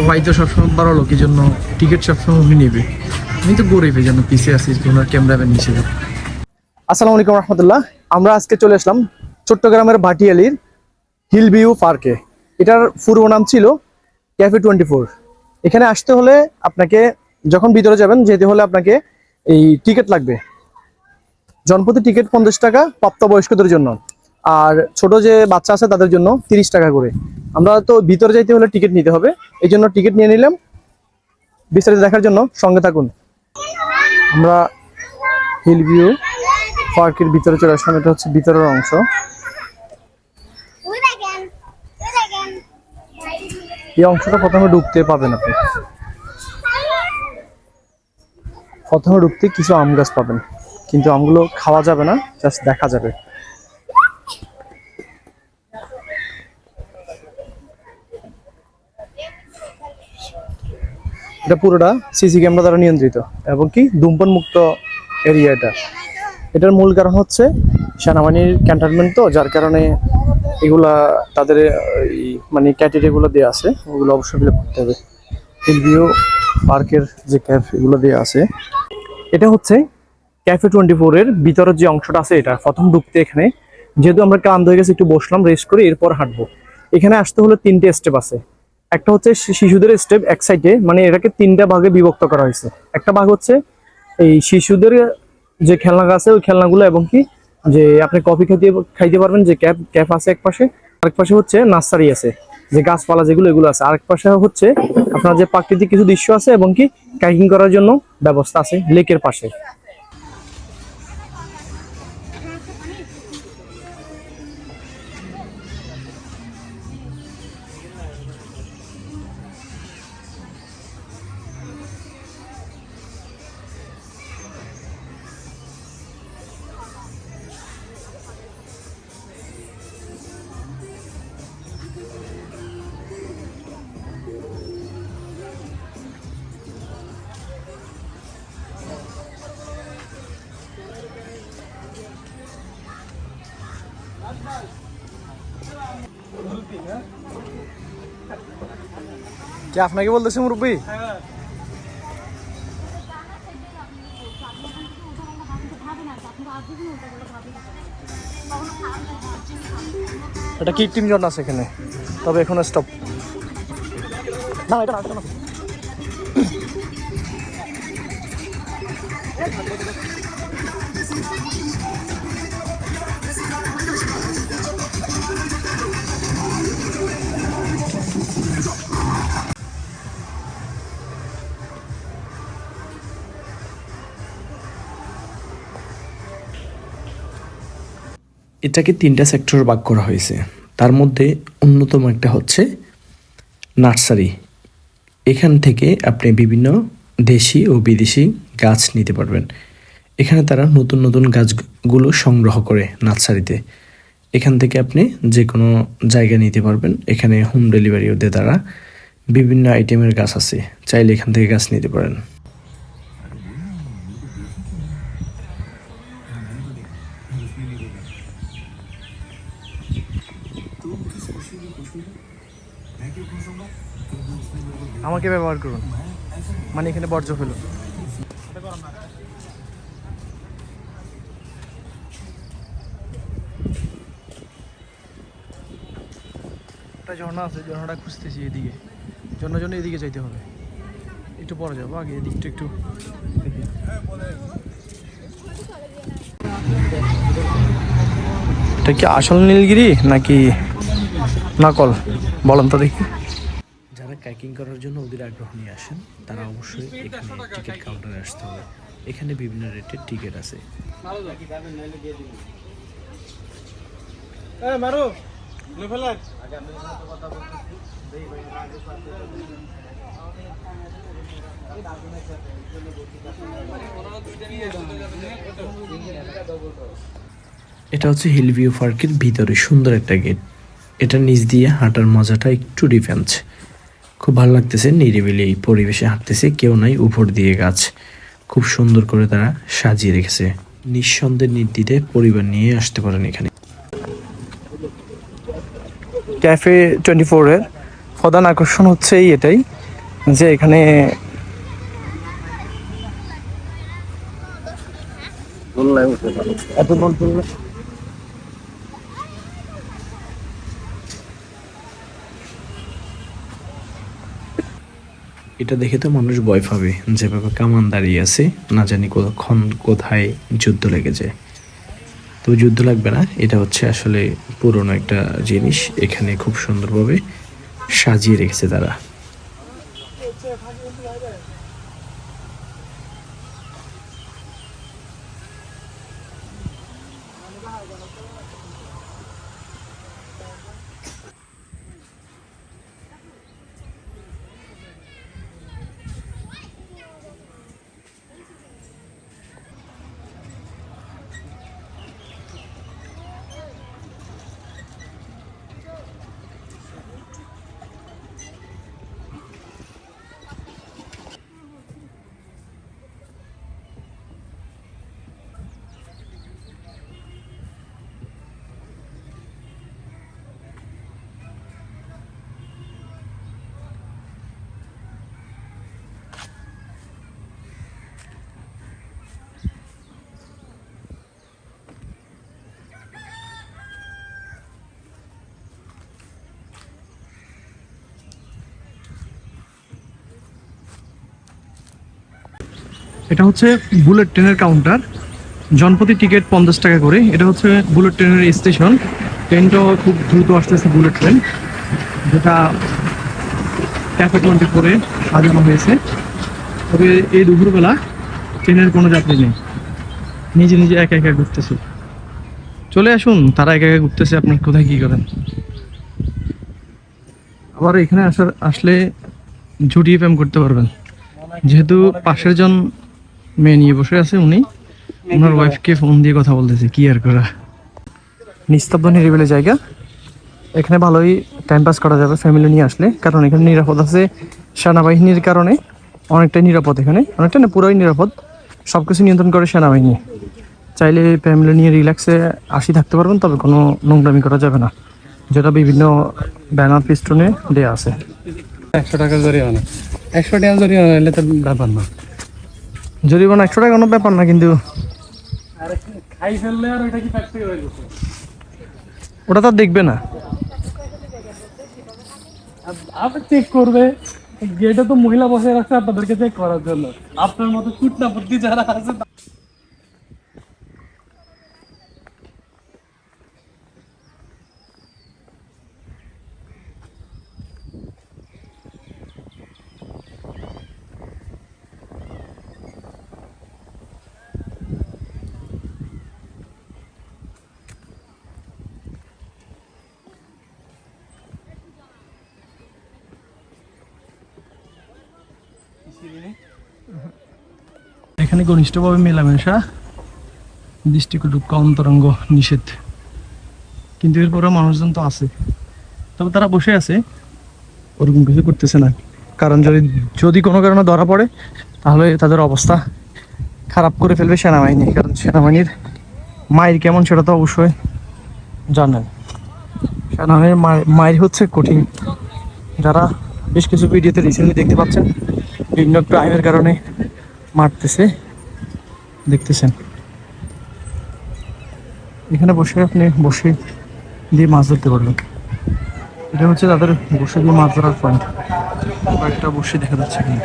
ভাই তো সবসময় বড় লোক, এই জন্য টিকিট সবসময় উনি নেবে। আমি তো গরিব, এই জন্য পিছিয়ে আছি, ওনার ক্যামেরা ম্যান নিয়েছিল। আসসালামু আলাইকুম রহমতুল্লাহ। আমরা আজকে চলে আসলাম চট্টগ্রামের ভাটিয়ালির হিল ভিউ পার্কে। এটার পুরো নাম ছিল ক্যাফে 24। এখানে আসতে হলে আপনাকে, যখন ভিতরে যাবেন, যেতে হলে আপনাকে এই টিকিট লাগবে। জনপ্রতি টিকিট 50 টাকা প্রাপ্তবয়স্কদের জন্য, আর ছোট যে বাচ্চা আছে তাদের জন্য 30 টাকা করে। আমরা তো ভিতরে যাইতে হলে টিকিট নিতে হবে, এই জন্য টিকিট নিয়ে নিলাম। বিস্তারিত দেখার জন্য সঙ্গে থাকুন। আমরা হিল ভিউ পার্কের ভিতরে চলে আসলাম। এটা হচ্ছে ভিতরের অংশ। এই অংশটা প্রথমে ঢুকতে পাবেন আপনি। প্রথমে ঢুকতে কিছু আম গাছ পাবেন, কিন্তু আমগুলো খাওয়া যাবে না, জাস্ট দেখা যাবে। এটা পুরোটা সিসি ক্যামেরা দ্বারা নিয়ন্ত্রিত এবং কি ধূমপান মুক্ত এরিয়া। এটার মূল কারণ হচ্ছে সেনাবাহিনীর ক্যান্টনমেন্ট, তো যার কারণে এগুলা তাদের মানে ক্যাটেগরিগুলো দেওয়া আছে, ওগুলো অবশ্যই ফিল আপ করতে হবে। হিল ভিউ পার্কের যে ক্যাফে এগুলো দেওয়া আছে, এটা হচ্ছে ক্যাফে 24 এর ভিতরের যে অংশটা আছে। এটা প্রথম ঢুকতে এখানে, যেহেতু আমরা ক্লান্ত হয়ে গেছি, একটু বসলাম, রেস্ট করে এরপর হাঁটবো। এখানে আসতে হলে 3টে স্টেপ আছে। একটা হচ্ছে শিশুদের স্টেপ এক সাইডে, মানে এটাকে 3টা ভাগে বিভক্ত করা হয়েছে। একটা ভাগ হচ্ছে এই শিশুদের যে খেলনা আছে ওই খেলনাগুলো, এবং কি যে আপনি কফি খাইতে পারবেন, যে ক্যাফ আছে এক পাশে। আরেক পাশে হচ্ছে নার্সারি আছে, যে গাছপালা যেগুলো এগুলো আছে। আরেক পাশে হচ্ছে আপনার যে প্রাকৃতিক কিছু দৃশ্য আছে, এবং কি কাইকিং করার জন্য ব্যবস্থা আছে লেকের পাশে। কি আপনাকে বলতেছে মুরব্বী? এটা কৃত্রিম ঝর্ণা আছে এখানে, তবে এখন স্টপ না, এটা না। এটাকে 3টা সেক্টর ভাগ করা হয়েছে। তার মধ্যে অন্যতম একটা হচ্ছে নার্সারি। এখান থেকে আপনি বিভিন্ন দেশি ও বিদেশি গাছ নিতে পারবেন। এখানে তারা নতুন নতুন গাছগুলো সংগ্রহ করে নার্সারিতে। এখান থেকে আপনি যে কোনো জায়গা নিতে পারবেন। এখানে হোম ডেলিভারিও দেয় তারা। বিভিন্ন আইটেমের গাছ আছে, চাইলে এখান থেকে গাছ নিতে পারেন। আমাকে ব্যবহার করুন, মানে এখানে বর্জ্য ফেলুন। একটা ঝর্ণা আছে, ঝর্ণাটা খুঁজতেছি এদিকে। জন্য এদিকে যাইতে হবে, একটু পরে যাবো, আগে এদিকটা একটু দেখি। এটা কি আসল নীলগিরি নাকি নকল বলেন তো দেখি। যারা কাইকিং করার জন্য ওদের আগ্রহ নিয়ে আসেন, তারা অবশ্যই এখানে টিকিট কাউন্টারে আসতে হবে। এখানে বিভিন্ন রেটের টিকিট আছে। এটা হচ্ছে হিল ভিউ পার্কের ভিতরে সুন্দর একটা গেট। এটা নিচ দিয়ে হাঁটার মজাটা একটু ডিফারেন্ট। খুব ভালো লাগতেছে, নিরিবিলি পরিবেশে হাঁটতেছে, কেউ নাই, উপর দিয়ে গাছ। খুব সুন্দর করে তারা সাজিয়ে রেখেছে। নিঃসন্দেহে নির্দ্বিধায় পরিবার নিয়ে আসতে পারেন এখানে। ক্যাফে 24 এর প্রধান আকর্ষণ হচ্ছে এটাই যে এখানে এত বল তুললে এটা দেখে তো মানুষ ভয় পাবে, যেভাবে কামান দাঁড়িয়ে আছে, না জানি কতক্ষণ কোথায় যুদ্ধ লেগে যায়। তো যুদ্ধ লাগবে না, এটা হচ্ছে আসলে পুরনো একটা জিনিস, এখানে খুব সুন্দরভাবে সাজিয়ে রেখেছে তারা। এটা হচ্ছে বুলেট ট্রেনের কাউন্টার, জনপ্রতি টিকিট 50 টাকা করে। এটা হচ্ছে বুলেট ট্রেনের স্টেশন। ট্রেনটাও খুব দ্রুত আসতেছে, বুলেট ট্রেন, যেটা ক্যাফে 24-এ সাজানো হয়েছে। তবে এই দুপুরবেলা ট্রেনের কোনো যাত্রী নেই, নিজে নিজে একা একা ঘুরতেছে। চলে আসুন, তারা একা একা ঘুরতেছে, আপনি কোথায় কি করেন। আবার এখানে আসলে জুটিয়ে প্রেম করতে পারবেন, যেহেতু পাশের জন মেয়ে নিয়ে বসে আছে, উনি ওনার ওয়াইফকে ফোন দিয়ে কথা বলতেছে, কি আর করা। নিস্তব্ধ নিরিবিলি জায়গা, এখানে ভালোই টাইম পাস করা যাবে ফ্যামিলি নিয়ে আসলে, কারণ এখানে নিরাপদ আছে সেনাবাহিনীর কারণে। অনেকটাই নিরাপদ, এখানে অনেকটা না, পুরোই নিরাপদ, সব কিছু নিয়ন্ত্রণ করে সেনাবাহিনী। চাইলে ফ্যামিলি নিয়ে রিল্যাক্সে থাকতে পারবেন, তবে কোনো নোংরামি করা যাবে না, যেটা বিভিন্ন ব্যানার পিস্টনে দেওয়া আছে। 100 টাকা জরিমানা, 100 টাকা জরিমানা হলে তো ব্যাপার না। জরিমানা 100 টাকা কোনো ব্যাপার না, কিন্তু খাই ফেললে আর ওইটা কি ফ্যাক্টরি হয়ে গেছে, ওটা তো দেখবে না। আপনি চেক করবে, গেটে তো মহিলা বসে রাখছে আপনাদেরকে চেক করার জন্য। আপনার মতো কুটনাপত্তি যারা আছে এখানে ঘনিষ্ঠভাবে মেলামেশা, দৃষ্টিকটু অন্তরঙ্গ নিষেধ। কিন্তু এরপরে মানুষজন তো আছে, তবে তারা বসে আছে, ওরকম কিছু করতেছে না। কারণ যদি কোনো কারণে ধরা পড়ে, তাহলে তাদের অবস্থা খারাপ করে ফেলবে সেনাবাহিনী। কারণ সেনাবাহিনীর মায়ের কেমন সেটা তো অবশ্যই জানেন। সেনাবাহিনীর মায়ের হচ্ছে কঠিন। যারা বেশ কিছু ভিডিওতে রিসেন্টলি দেখতে পাচ্ছেন, বিভিন্ন ক্রাইমের কারণে মারতেছে, দেখতেছেন। এখানে বসে আপনি বসে দিয়ে মাছ ধরতে পারবেন। এটা হচ্ছে তাদের বসে দিয়ে মাছ ধরার পয়েন্ট। কয়েকটা বসে দেখা যাচ্ছে এখানে।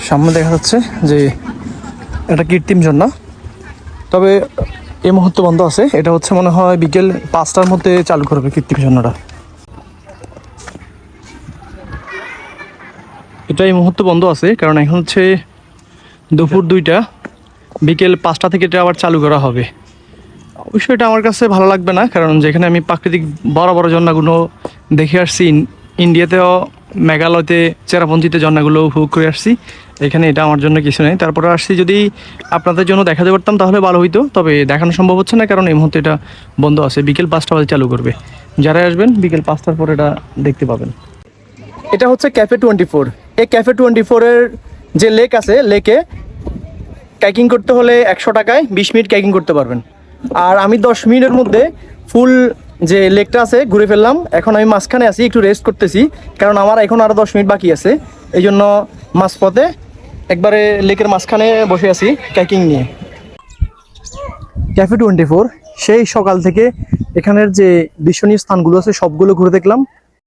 সামনে দেখা যাচ্ছে যে এটা কৃত্রিম ঝর্ণা, তবে এই মুহূর্তে বন্ধ আছে। এটা হচ্ছে মনে হয় বিকেল 5টার মধ্যে চালু করবে কৃত্রিম ঝর্ণাটা। এটা এই মুহূর্তে বন্ধ আছে, কারণ এখন হচ্ছে দুপুর 2টা, বিকেল 5টা থেকে এটা আবার চালু করা হবে। অবশ্যই এটা আমার কাছে ভালো লাগবে না, কারণ যেখানে আমি প্রাকৃতিক বড় বড় ঝর্ণাগুলো দেখে আসছি, ইন্ডিয়াতেও মেঘালয়তে চেরাপুঞ্জিতে ঝর্ণাগুলো উপভোগ করে আসছি, এখানে এটা আমার জন্য কিছু নেই। তারপরে আসছি, যদি আপনাদের জন্য দেখাতে পারতাম তাহলে ভালো হইতো, তবে দেখানো সম্ভব হচ্ছে না, কারণ এই মুহূর্তে এটা বন্ধ আছে। বিকেল 5টা বাজে চালু করবে। যারা আসবেন বিকেল 5টার পর এটা দেখতে পাবেন। এটা হচ্ছে ক্যাফে 24। এই ক্যাফে 24-এর যে লেক আছে, লেকে কাইকিং করতে হলে 100 টাকায় 20 মিনিট কাইকিং করতে পারবেন। আর আমি 10 মিনিটের মধ্যে ফুল যে লেকটা আছে ঘুরে ফেললাম। এখন আমি মাঝখানে আছি, একটু রেস্ট করতেছি, কারণ আমার এখন আরও 10 মিনিট বাকি আছে। এই জন্য মাঝপথে একবারে লেকের মাঝখানে বসে আছি কাইকিং নিয়ে। ক্যাফে 24 সেই সকাল থেকে এখানের যে দর্শনীয় স্থানগুলো আছে সবগুলো ঘুরে দেখলাম।